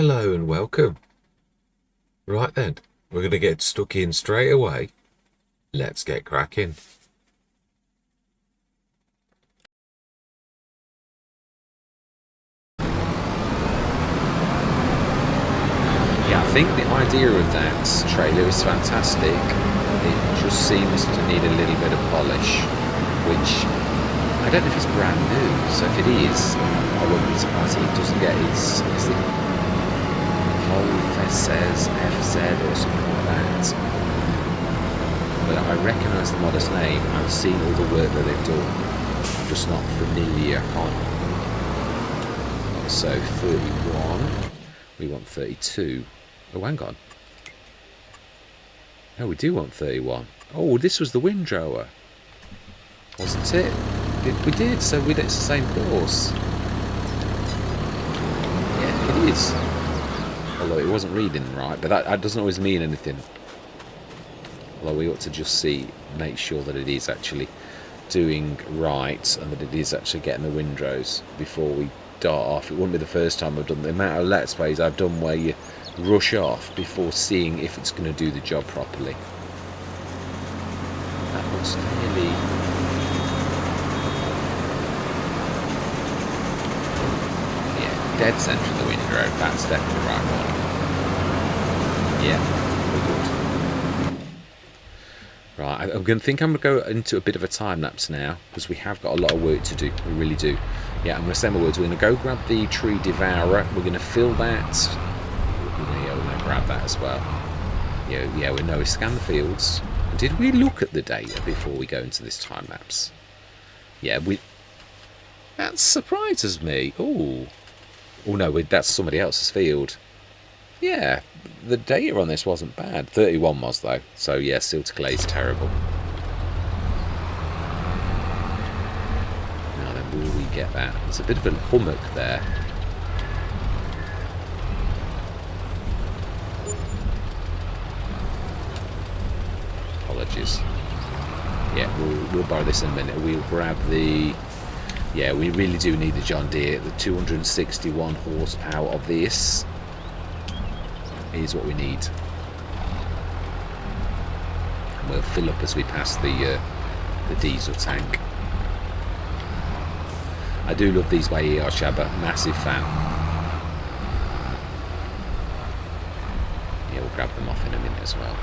Hello and welcome. Right then, we're going to get stuck in straight away. Let's get cracking. Yeah, I think the idea of that trailer is fantastic. It just seems to need a little bit of polish, which I don't know if it's brand new. So if it is, I wouldn't be surprised if it doesn't get its, is it whole FS FZ or something like that. But I recognise the modest name. I've seen all the work that they've done. I'm just not familiar on. So 31. We want 32. Oh, hang on. No, we do want 31. Oh, this was the windrower, wasn't it? We did, so it's the same course. Yeah, it is. Although it wasn't reading right, but that doesn't always mean anything. Although we ought to just make sure that it is actually doing right and that it is actually getting the windrows before we dart off. It wouldn't be the first time I've done the amount of Let's Plays I've done where you rush off before seeing if it's going to do the job properly. That looks fairly... yeah, dead centre of the windrow. That's definitely the right one. Yeah, we're good. Right, I'm going to go into a bit of a time lapse now because we have got a lot of work to do. We really do. Yeah, I'm going to say my words. We're going to go grab the tree devourer. We're going to fill that. Yeah, we're going to grab that as well. Yeah, we know we scan the fields. Did we look at the data before we go into this time lapse? Yeah, that surprises me. Oh no, that's somebody else's field. Yeah, the data on this wasn't bad. 31 was though. So yeah, seal to clay is terrible. Now then, will we get that? There's a bit of a hummock there. Apologies. Yeah, we'll borrow this in a minute. We'll grab the... yeah, we really do need the John Deere. The 261 horsepower of this is what we need. And we'll fill up as we pass the diesel tank. I do love these by ER Shabba. Massive fan. Yeah, we'll grab them off in a minute as well.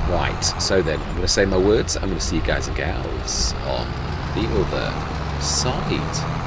Right, so then I'm going to say my words. I'm going to see you guys and gals on the other side.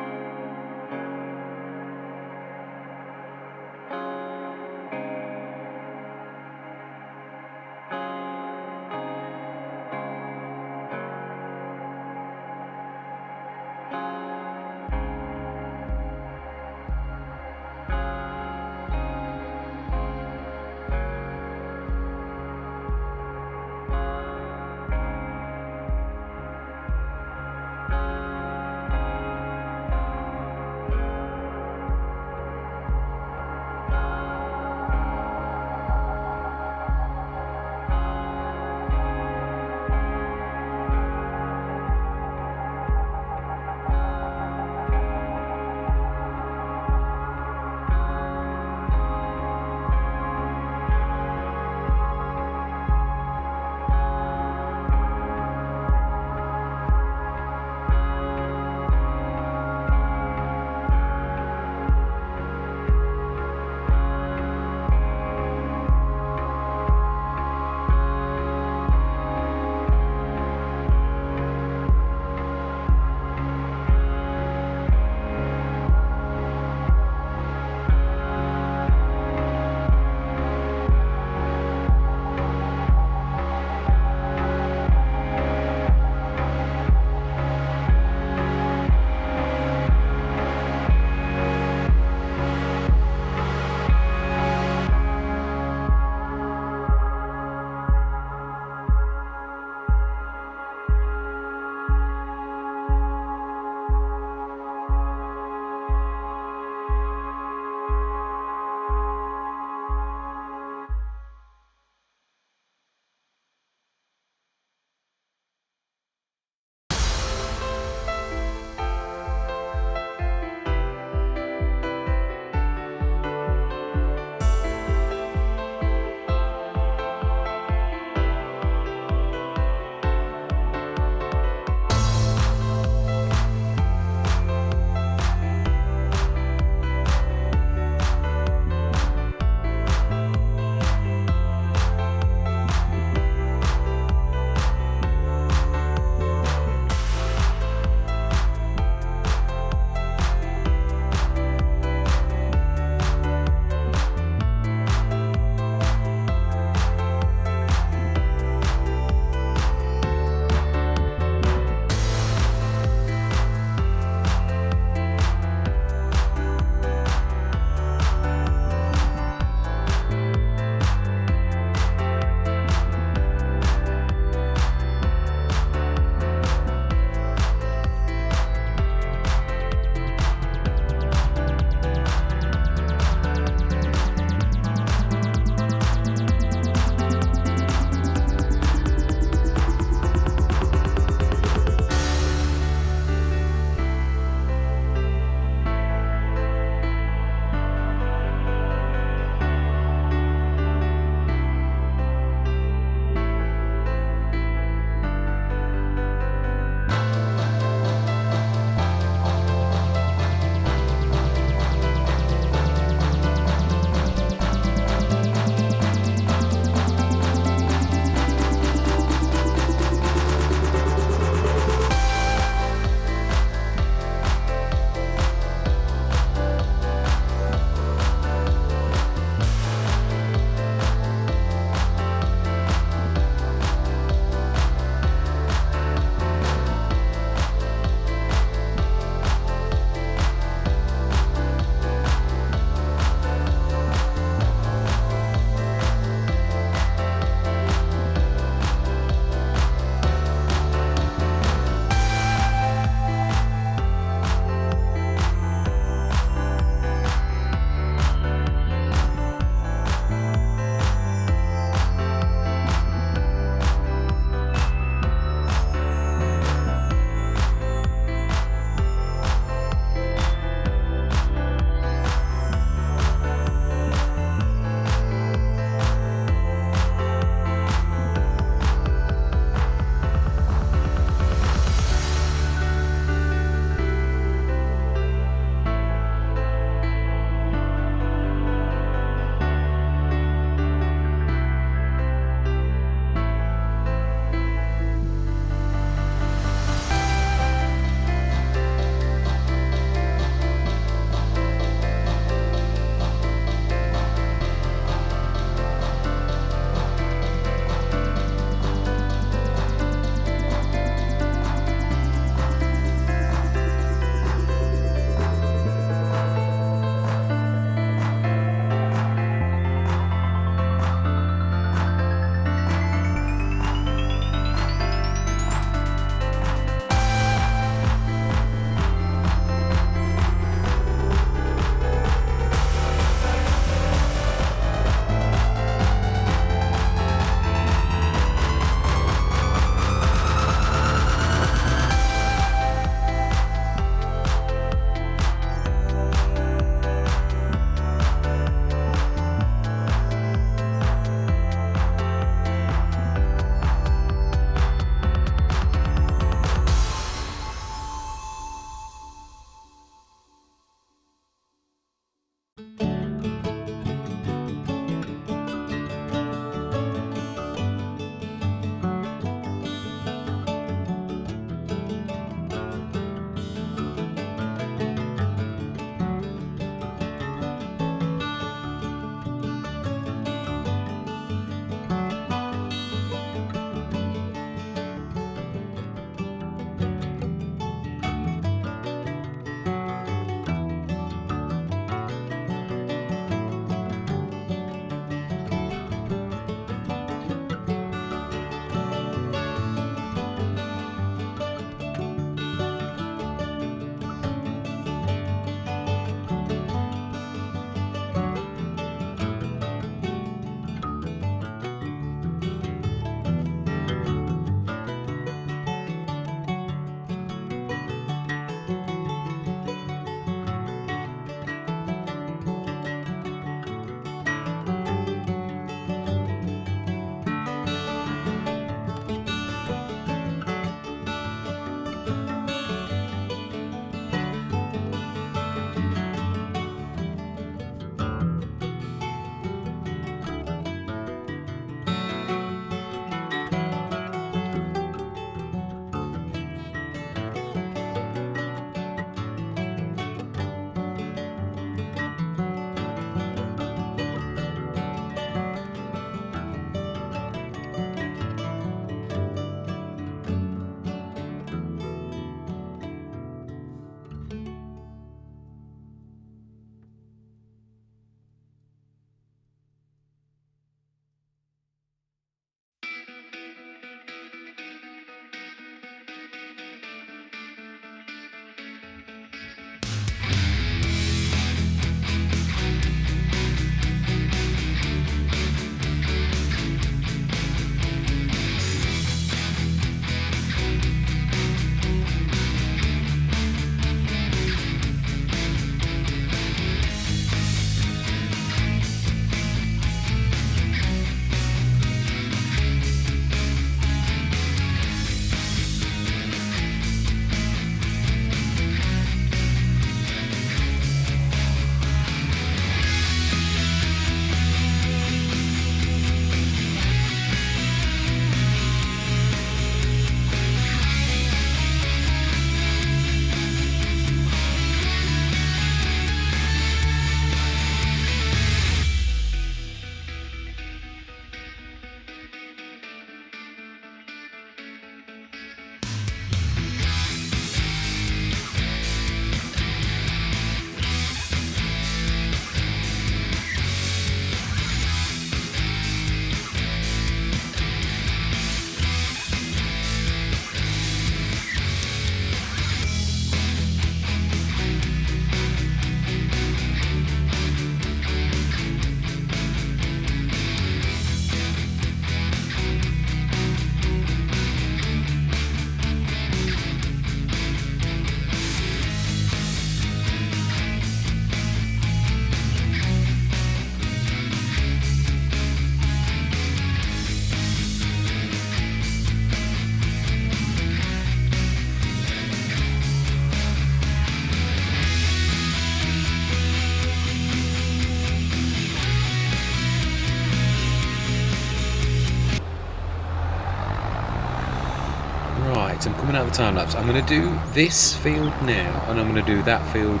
coming out of the time lapse. I'm going to do this field now, and I'm going to do that field.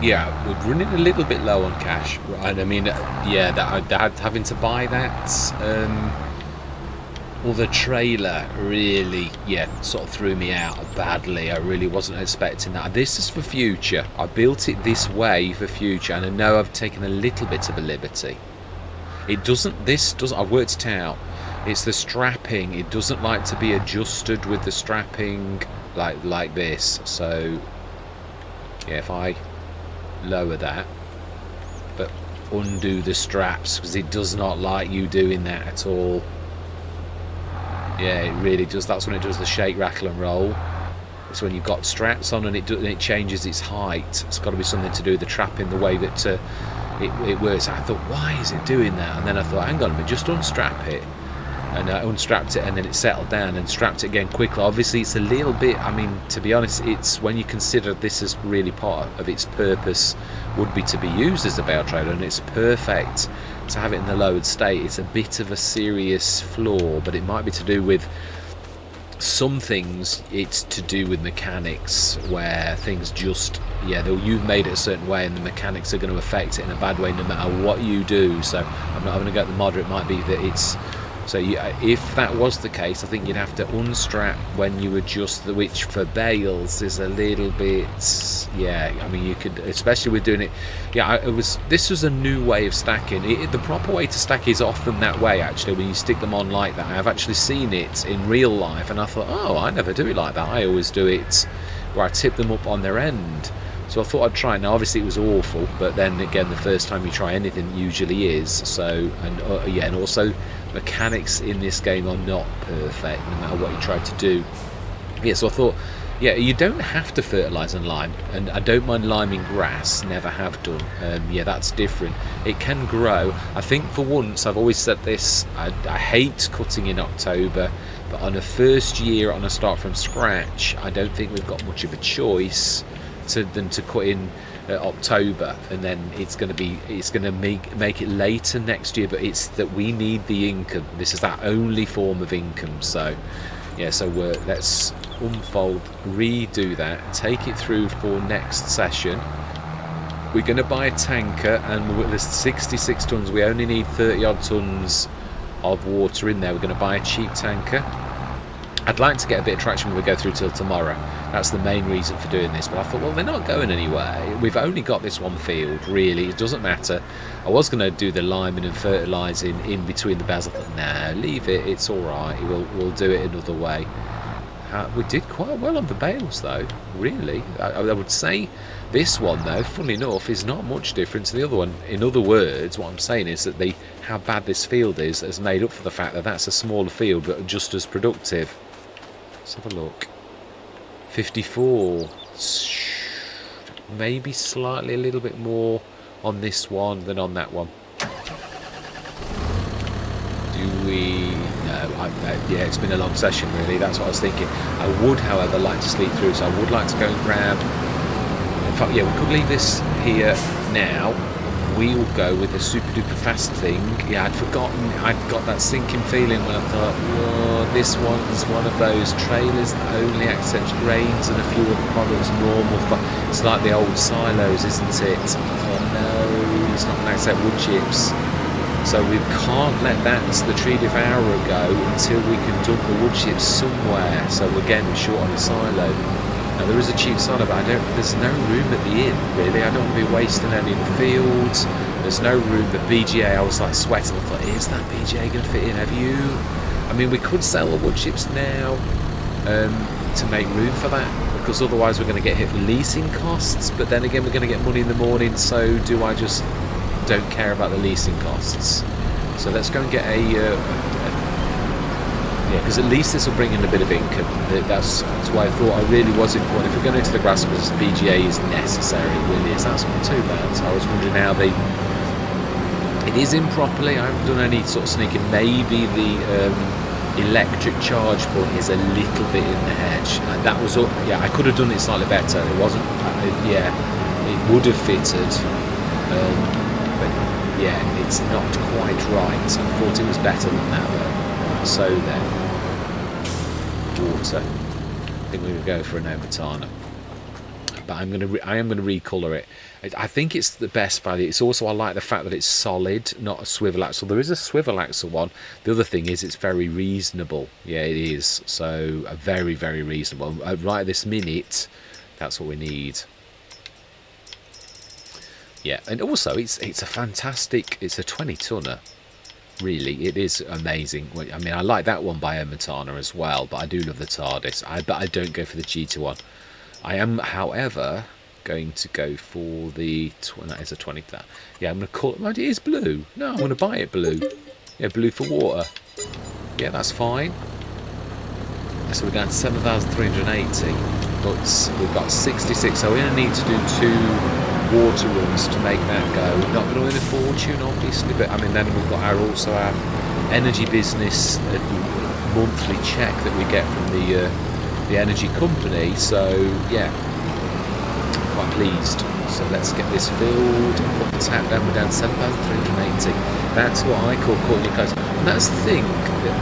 Yeah, we're running a little bit low on cash, and I mean, yeah, that having to buy that other trailer really, yeah, sort of threw me out badly. I really wasn't expecting that. This is for future. I built it this way for future, and I know I've taken a little bit of a liberty. It doesn't. This doesn't. I've worked it out. It's the strapping. It doesn't like to be adjusted with the strapping like this. So yeah, if I lower that but undo the straps, because it does not like you doing that at all. Yeah, it really does. That's when it does the shake, rattle and roll. It's when you've got straps on and it changes its height. It's got to be something to do with the trapping, the way that it works. I thought, why is it doing that? And then I thought, hang on a minute, just unstrap it. And I unstrapped it, and then it settled down and strapped it again quickly. Obviously, it's a little bit, I mean, to be honest, it's when you consider this as really part of its purpose would be to be used as a bale trailer, and it's perfect to have it in the lowered state. It's a bit of a serious flaw, but it might be to do with some things. It's to do with mechanics, where things just, yeah, you've made it a certain way, and the mechanics are going to affect it in a bad way no matter what you do. So I'm not having to go at the modder. It might be that it's, so if that was the case, I think you'd have to unstrap when you adjust the, which for bales is a little bit, yeah, I mean, you could, especially with doing it, yeah, this was a new way of stacking. The proper way to stack is often that way, actually, when you stick them on like that. I've actually seen it in real life, and I thought, oh, I never do it like that. I always do it where I tip them up on their end. So I thought I'd try it. Now, obviously, it was awful, but then again, the first time you try anything usually is. So, and yeah, and also mechanics in this game are not perfect, no matter what you try to do. Yeah, so I thought, yeah, you don't have to fertilise and lime, and I don't mind liming grass, never have done. Yeah, that's different. It can grow. I think for once, I've always said this, I hate cutting in October, but on a first year, on a start from scratch, I don't think we've got much of a choice than to cut in October, and then it's going to make it later next year. But it's that we need the income. This is our only form of income. So yeah, so let's unfold, redo that, take it through for next session. We're going to buy a tanker, and there's 66 tons. We only need 30 odd tons of water in there. We're going to buy a cheap tanker. I'd like to get a bit of traction when we go through till tomorrow. That's the main reason for doing this. But I thought, well, they're not going anywhere. We've only got this one field, really. It doesn't matter. I was going to do the liming and fertilising in between the bales. I thought, nah, leave it. It's all right. We'll do it another way. We did quite well on the bales, though, really. I would say this one, though, funnily enough, is not much different to the other one. In other words, what I'm saying is that how bad this field is has made up for the fact that that's a smaller field, but just as productive. Let's have a look. 54. Maybe slightly a little bit more on this one than on that one. Do we... No, yeah, it's been a long session, really. That's what I was thinking. I would, however, like to sleep through, so I would like to go and grab... In fact, yeah, we could leave this here now. We'll go with a super duper fast thing. Yeah, I'd forgotten. I'd got that sinking feeling when I thought, whoa, this one's one of those trailers that only accepts grains and a few other products normal. It's like the old silos, isn't it? I thought, no, it's not going to accept wood chips. So we can't let that, the tree devourer, go until we can dump the wood chips somewhere. So again, we're short on a silo. Now there is a cheap silo, but there's no room at the inn, really. I don't want to be wasting any in the fields. There's no room. The BGA, I was like sweating. I thought, is that BGA going to fit in? Have you? I mean, we could sell the wood chips now to make room for that, because otherwise we're going to get hit with leasing costs. But then again, we're going to get money in the morning, so do I just don't care about the leasing costs? So let's go and get yeah, because at least this will bring in a bit of income. That's why I thought I really was important. If we're going into the grass because BGA is necessary, it really is. That's not too bad. So I was wondering how it is in properly. I haven't done any sort of sneaking. Maybe the electric charge point is a little bit in the hedge. That was all. Yeah, I could have done it slightly better. It wasn't. Yeah, it would have fitted. But yeah, it's not quite right. I thought it was better than that, though. So then, water. think we're going to go for an Omatana. But I am going to recolour it. I think it's the best value. It's also, I like the fact that it's solid, not a swivel axle. There is a swivel axle one. The other thing is it's very reasonable. Yeah, it is. So very, very reasonable. Right at this minute, that's what we need. Yeah, and also it's a fantastic. It's a 20-tonner. Really, it is amazing. I mean, I like that one by Omatana as well, but I do love the TARDIS. But I don't go for the GT one. I am, however, going to go for the... That is a 20. Yeah, I'm going to call it... It is blue. No, I'm going to buy it blue. Yeah, blue for water. Yeah, that's fine. So we're down to 7,380. But we've got 66. So we're going to need to do 2 water runs to make that go. Not going to win a fortune, obviously. But, I mean, then we've got also our energy business monthly check that we get from the energy company. So yeah, quite pleased. So let's get this filled and put the tap down. We're down 7,380. That's what I call cutting it close. And that's the thing,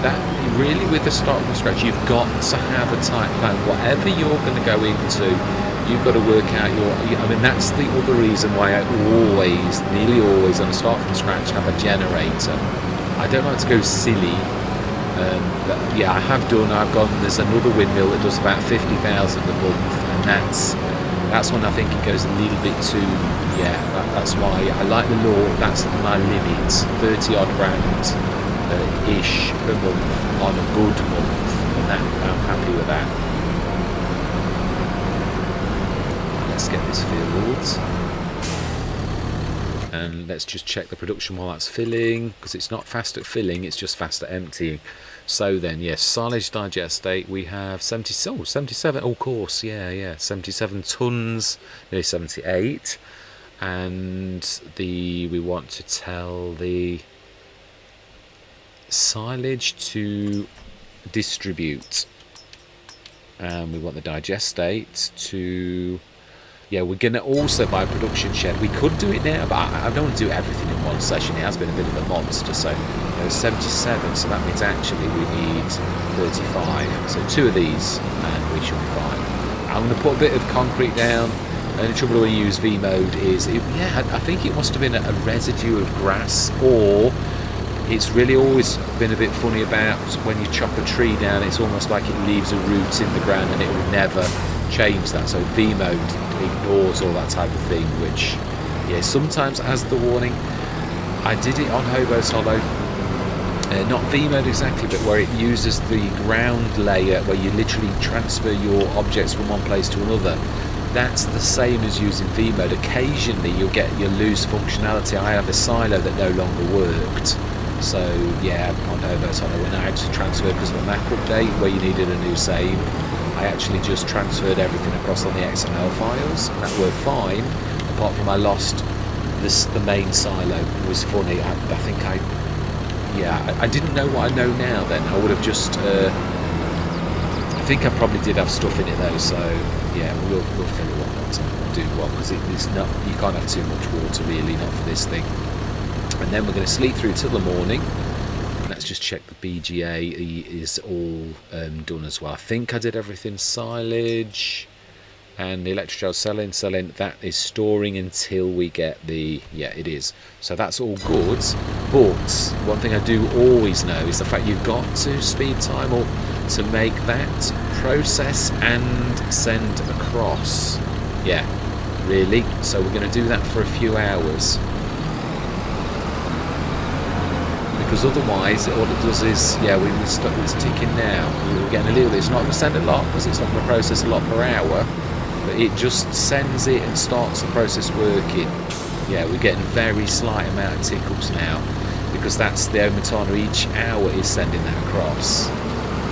that really with the start from scratch, you've got to have a tight plan. Whatever you're going to go into, you've got to work out I mean, that's the other reason why I always, nearly always, on a start from scratch, have a generator. I don't like to go silly. But yeah, I've gone, there's another windmill that does about 50,000 a month, and that's when I think it goes a little bit too, yeah, that's why I like the law. That's my limit, 30 odd grand ish per month on a good month, and I'm happy with that. Let's get this filled. And let's just check the production while that's filling, because it's not fast at filling, it's just fast at emptying. So then, yes, silage digestate, we have 77, of course, yeah, 77 tons, nearly 78. And we want to tell the silage to distribute. And we want the digestate to... Yeah, we're going to also buy a production shed. We could do it now, but I don't want to do everything in one session. It has been a bit of a monster. So 77, so that means actually we need 35. So 2 of these and we should be fine. I'm going to put a bit of concrete down. And the trouble when you use V-mode is, I think it must have been a residue of grass, or it's really always been a bit funny about when you chop a tree down, it's almost like it leaves a root in the ground and it will never change that. So V-mode ignores all that type of thing, which, yeah, sometimes has the warning. I did it on Hobo's Hollow, not V-mode exactly, but where it uses the ground layer, where you literally transfer your objects from one place to another. That's the same as using V-mode. Occasionally you'll lose functionality. I had a silo that no longer worked. So yeah, on Hobo's Hollow, when I actually transferred, because of a Mac update where you needed a new save, I actually just transferred everything across on the XML files, and that worked fine, apart from I lost the main silo. It was funny. I think I didn't know what I know now then. I would have just... I think I probably did have stuff in it though, so yeah, we'll fill it one more time. Do one, because it's not, you can't have too much water really, not for this thing. And then we're going to sleep through till the morning. Let's just check the BGA is all done as well. I think I did everything. Silage and the electrogel selling, that is storing until we get the... Yeah, it is. So that's all good. But one thing I do always know is the fact you've got to speed time up to make that process and send across. Yeah, really. So we're going to do that for a few hours. Because otherwise, all it does is, yeah, we're stuck, it's ticking now. We're getting a little bit, it's not going to send a lot, because it's not going to process a lot per hour, but it just sends it and starts the process working. Yeah, we're getting very slight amount of tick-ups now, because that's the Omatana, each hour is sending that across.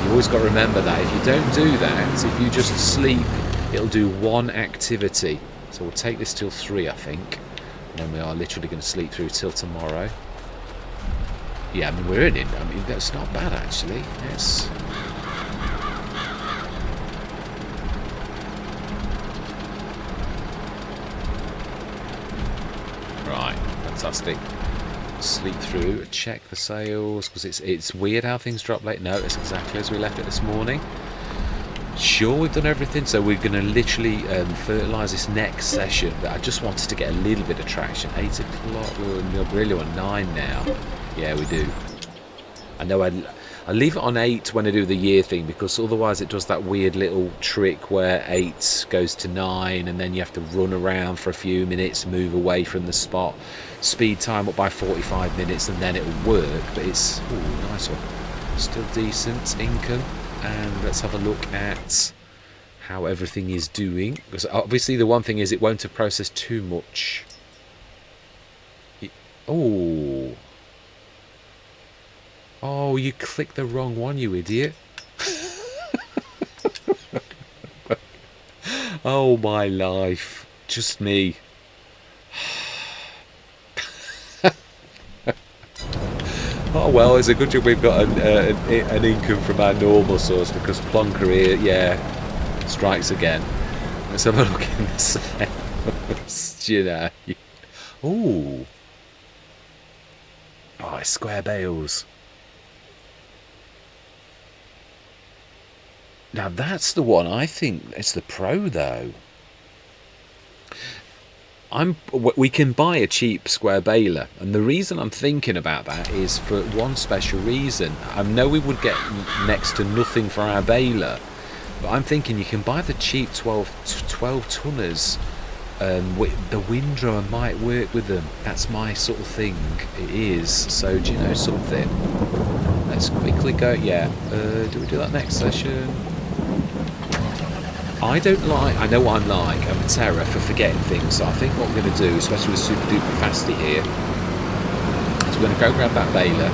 You always got to remember that. If you don't do that, if you just sleep, it'll do one activity. So we'll take this till 3, I think, and then we are literally going to sleep through till tomorrow. Yeah, I mean, we're in it. I mean, that's not bad, actually. Yes. Right, fantastic. Sleep through, check the sales, because it's weird how things drop late. No, it's exactly as we left it this morning. sure we've done everything, so we're going to literally fertilise this next session. But I just wanted to get a little bit of traction. 8 o'clock, we're really on 9 now. Yeah, we do. I know I leave it on 8 when I do the year thing, because otherwise it does that weird little trick where 8 goes to 9 and then you have to run around for a few minutes, move away from the spot, speed time up by 45 minutes, and then it'll work. But it's, ooh, nice one. Still decent income. And let's have a look at how everything is doing, because obviously the one thing is it won't have processed too much. Oh, you clicked the wrong one, you idiot. Oh, my life. Just me. Oh, well, it's a good job we've got an income from our normal source, because Plonker here, yeah, strikes again. Let's have a look in the sales, you know. Ooh. Oh, it's square bales. Now that's the one. I think it's the Pro though. We can buy a cheap square baler, and the reason I'm thinking about that is for one special reason. I know we would get next to nothing for our baler, but I'm thinking you can buy the cheap 12 tonners. The windrower might work with them. That's my sort of thing. It is. So do you know something? Let's quickly go. Yeah. Do we do that next session? I know what I'm like. I'm a terror for forgetting things. So I think what we're going to do, especially with Super Duper Fasty here, is we're going to go grab that baler.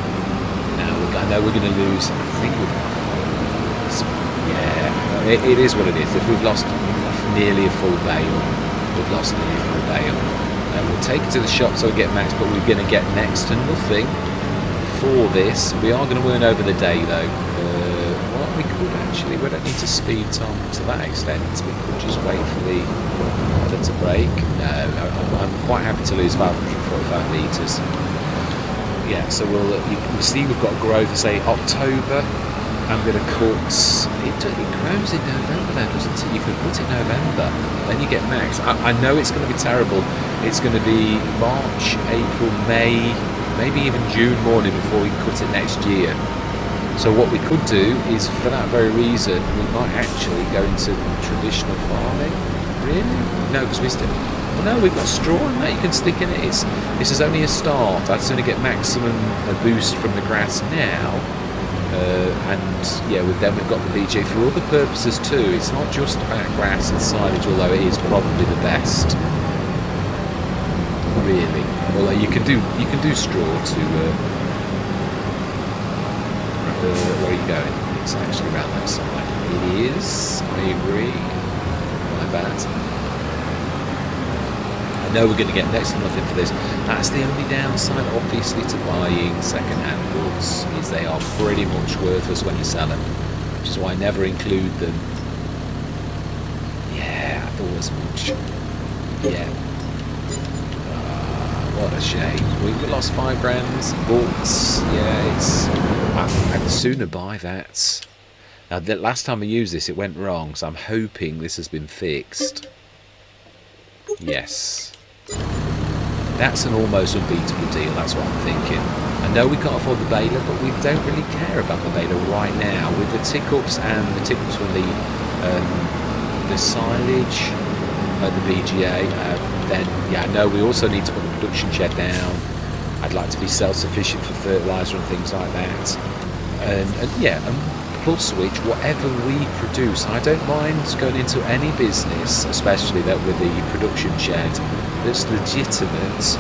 Now I know we're going to lose. I think it is what it is. If we've lost nearly a full bale, we've lost nearly a full bale. We'll take it to the shop so we get max, but we're going to get next to nothing for this. We are going to earn over the day though. We could actually, we don't need to speed time to that extent. We could just wait for the order to break. No, I'm quite happy to lose 545 litres. Yeah, so we'll see we've got growth, say October. I'm going to cut, it grows in November though, doesn't it? You can cut it November, then you get max. I know it's going to be terrible. It's going to be March, April, May, maybe even June morning before we cut it next year. So what we could do is, for that very reason, we might actually go into traditional farming. Really? No, because we still... Well, no, we've got straw in that you can stick in it. This is only a start. That's going to get maximum boost from the grass now. And yeah, then we've got the BJ for other purposes too. It's not just about grass and silage, although it is probably the best. Really. Although you can do straw to... where are you going? It's actually around that side. It is. I agree. My bad. I know we're going to get next to nothing for this. That's the only downside, obviously, to buying second-hand goods, is they are pretty much worthless when you sell them, which is why I never include them. Yeah, I thought as much. Yeah. What a shame. We lost 5 grand, but yeah, I'd sooner buy that. Now, the last time I used this, it went wrong, so I'm hoping this has been fixed. Yes. That's an almost unbeatable deal, that's what I'm thinking. I know we can't afford the baler, but we don't really care about the baler right now. With the tick-ups and the tick-ups from the silage, the BGA, then yeah, I know we also need to put the production shed down. I'd like to be self-sufficient for fertiliser and things like that. And yeah, and plus which, whatever we produce, I don't mind going into any business, especially that with the production shed, that's legitimate,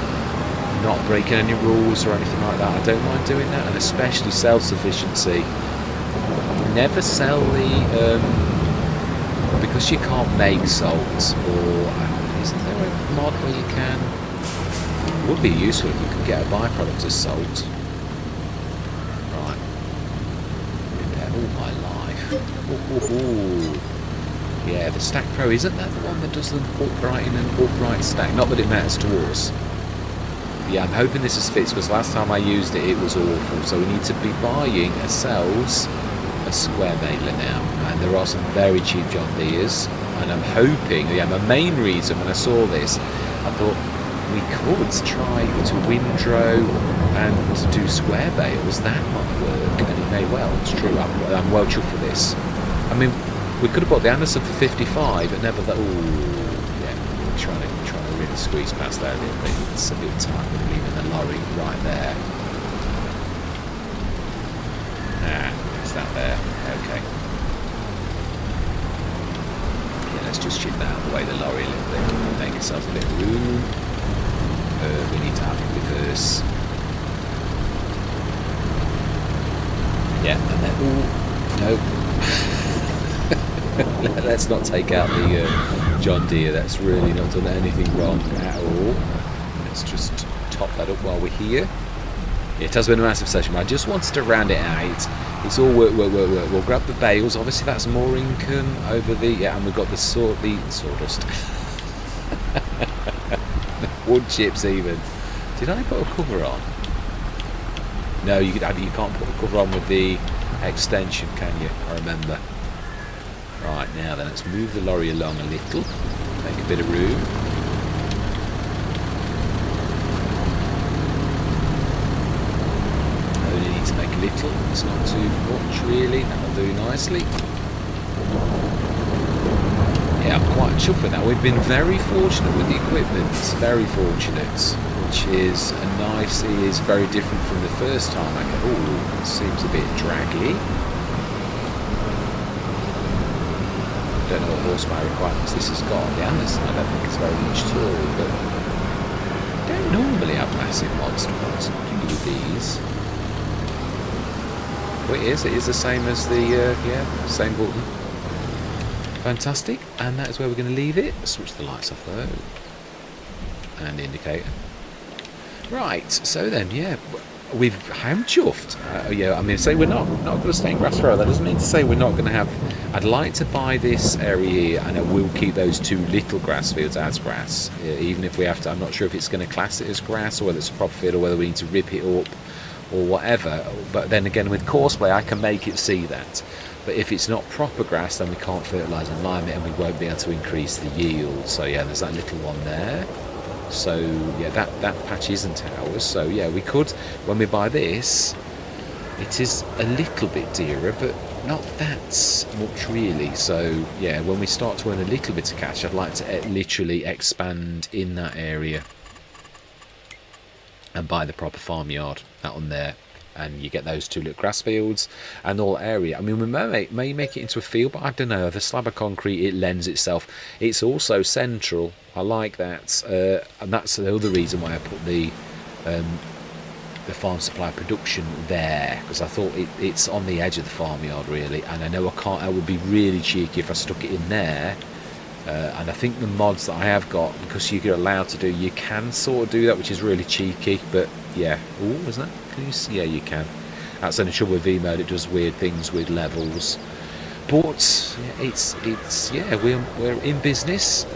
not breaking any rules or anything like that. I don't mind doing that, and especially self-sufficiency. Never sell the because you can't make salt, or isn't there a mod where you can? It would be useful if you could get a byproduct of salt. Right. All my life. Ooh. Yeah, the Stack Pro, isn't that the one that does the upright in an upright stack? Not that it matters to us. But yeah, I'm hoping this is fixed, because last time I used it, it was awful. So we need to be buying ourselves a square baler now, and there are some very cheap John Deeres, and I'm hoping, my main reason when I saw this, I thought we could try to windrow and do square bales. That might work, and it may well. It's true. I'm well chuffed for this. I mean, we could have bought the Anderson for 55, but never that. Oh, yeah, we're trying to really squeeze past that a little bit. It's a bit tight. We're leaving the lorry right there. It's that there. Okay. Yeah, let's just shift that out of the way, the lorry a little bit. Make ourselves a bit of room. We need to have it reverse. Yeah, and then, no. Let's not take out the John Deere. That's really not done anything wrong at all. Let's just top that up while we're here. It has been a massive session, but I just wanted to round it out. It's all work. We'll grab the bales. Obviously, that's more income over the... and we've got the sawdust. Wood chips even. Did I put a cover on? No, you can't put a cover on with the extension, can you? I remember. Right, now then, let's move the lorry along a little. Make a bit of room. Only need to make a little. It's not too much really. That'll do nicely. Yeah, I'm quite chuffed with that. We've been very fortunate with the equipment, very fortunate, which is is very different from the first time. It seems a bit draggy. Don't know what horsepower requirements this has got. The Anderson, I don't think it's very much at all, but don't normally have massive monster ones. Do you with these? Well, it is the same as the, same button. Fantastic, and that is where we're going to leave it. Switch the lights off though, and the indicator. Right, so then, I'm chuffed. I mean, say we're not going to stay in grass forever. That doesn't mean to say we're not going to have. I'd like to buy this area here, and I will keep those two little grass fields as grass, even if we have to. I'm not sure if it's going to class it as grass, or whether it's a proper field, or whether we need to rip it up, or whatever. But then again, with courseplay, I can make it see that. But if it's not proper grass, then we can't fertilise and lime it, and we won't be able to increase the yield. So yeah, there's that little one there. So yeah, that patch isn't ours. So yeah, we could, when we buy this, it is a little bit dearer, but not that much really. So yeah, when we start to earn a little bit of cash, I'd like to literally expand in that area and buy the proper farmyard, that one there. And you get those two little grass fields and all area. I mean, we may make it into a field, but I don't know. The slab of concrete, it lends itself. It's also central. I like that, and that's the other reason why I put the farm supply production there, because I thought it's on the edge of the farmyard really. And I know I would be really cheeky if I stuck it in there. And I think the mods that I have got, because you're allowed to do, you can sort of do that, which is really cheeky. But yeah, was that? Can you see? Yeah, you can. That's the trouble with V-mode; it does weird things with levels. But yeah, we're in business.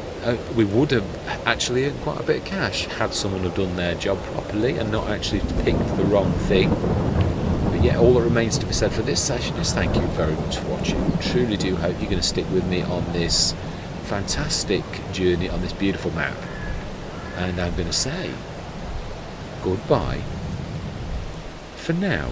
We would have actually earned quite a bit of cash had someone have done their job properly and not actually picked the wrong thing. But yeah, all that remains to be said for this session is thank you very much for watching. I truly do hope you're going to stick with me on this fantastic journey on this beautiful map, and I'm going to say goodbye for now.